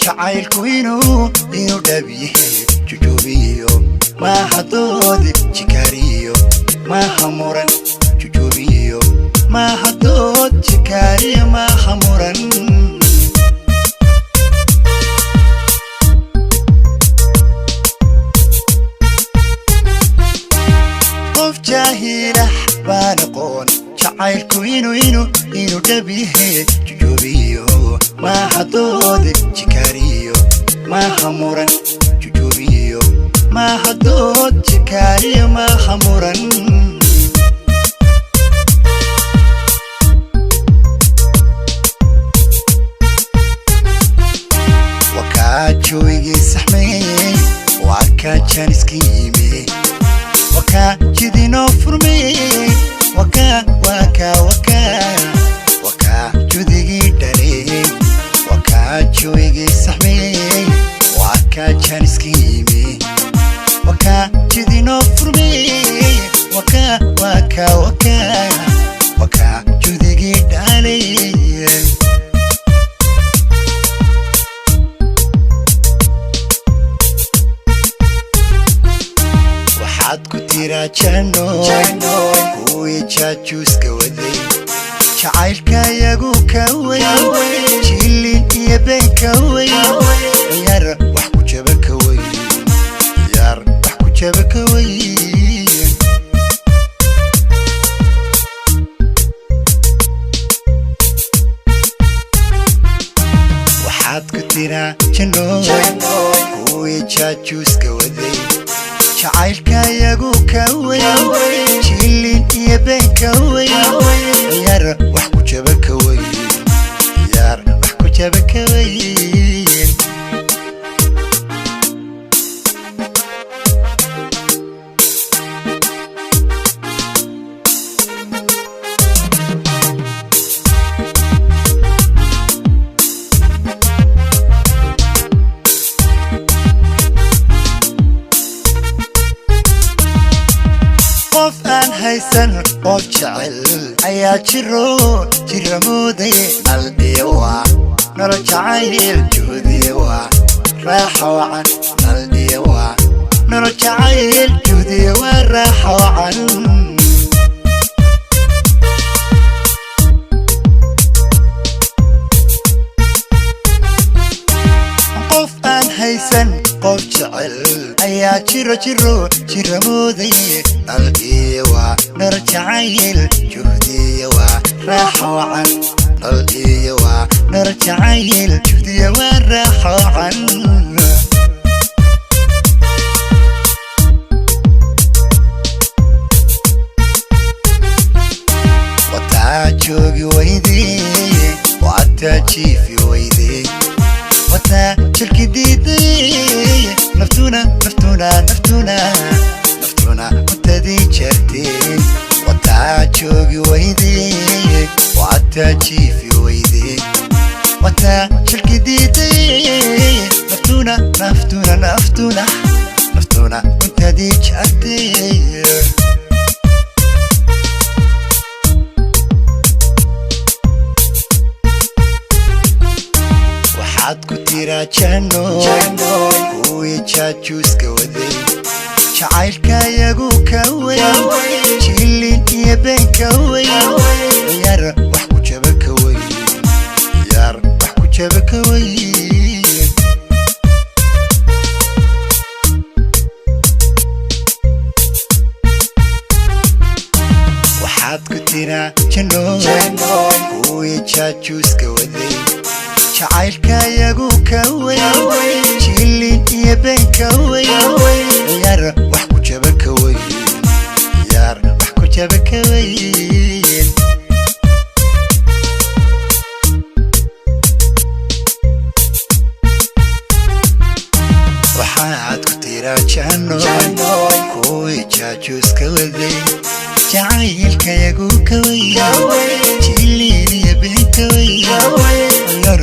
jacaylku inuu dhabiye jujubiyo ma hadoodi jikariyo ma hamuran jujubiyo ma hadood jikariyo ma hamuran qof jahila banaqon jacaylku inuu dhabiye jujubiyo ma hadoodi jikariyo ma hamuran jujubiyo ma hadood jikariyo ma hamuran وكاجوي سحمي وكاجان سكيمي وكاجدي نوفرمي وكاجدي داري وكاجوي سحمي وكاجان سكيمي وكاجدي نوفرمي وكاجدي داري كتيرا جنوي هوي جاجوس كودي جعيلك ياغو كوي جيلين يبين كوي يار وحكو جابا كوي يار وحكو جابا كوي وحاد كتيرا جنوي هوي جاجوس كودي جعيلك ياغو كوي جيلين يبين كوي يار وحكو جابا كوي يار وحكو جابا كوي qof aan haysan qof jecel ayaa jiramooday qalbiga nolol jacayl juhdiga raaxo wacan qalbiga nolol jacayl juhdiga raaxo wacan qof aan haysan qof jecel ayaa jiramooday qalbiga nolol jacayl juhdiga raaxo wacan qalbiga nolol jacayl juhdiga raaxo wacan وتاجوغي ويدي وتاجيفي ويدي وتاجلك ديدي نفتونا وتدي جردي وتاجوغي ويدي وتاجيفي ويدي وتاجلك ديدي نفتونا وتدي جردي waxaad ku tiraa jannooy hooyo jaajuuska waday jacaylka yagu ka weyn jilin iyo been ka weyn yar wax ku jaba ka weyn waxaad ku tiraa jannooy hooyo jaajuuska waday jacaylka yagu ka weyn jilin iyo been ka weyn yar wax ku jaba ka weyn waxaad ku tiraa jannooy hooyo jaajuuska waday jacaylka yagu ka weyn jilin iyo been ka weyn yar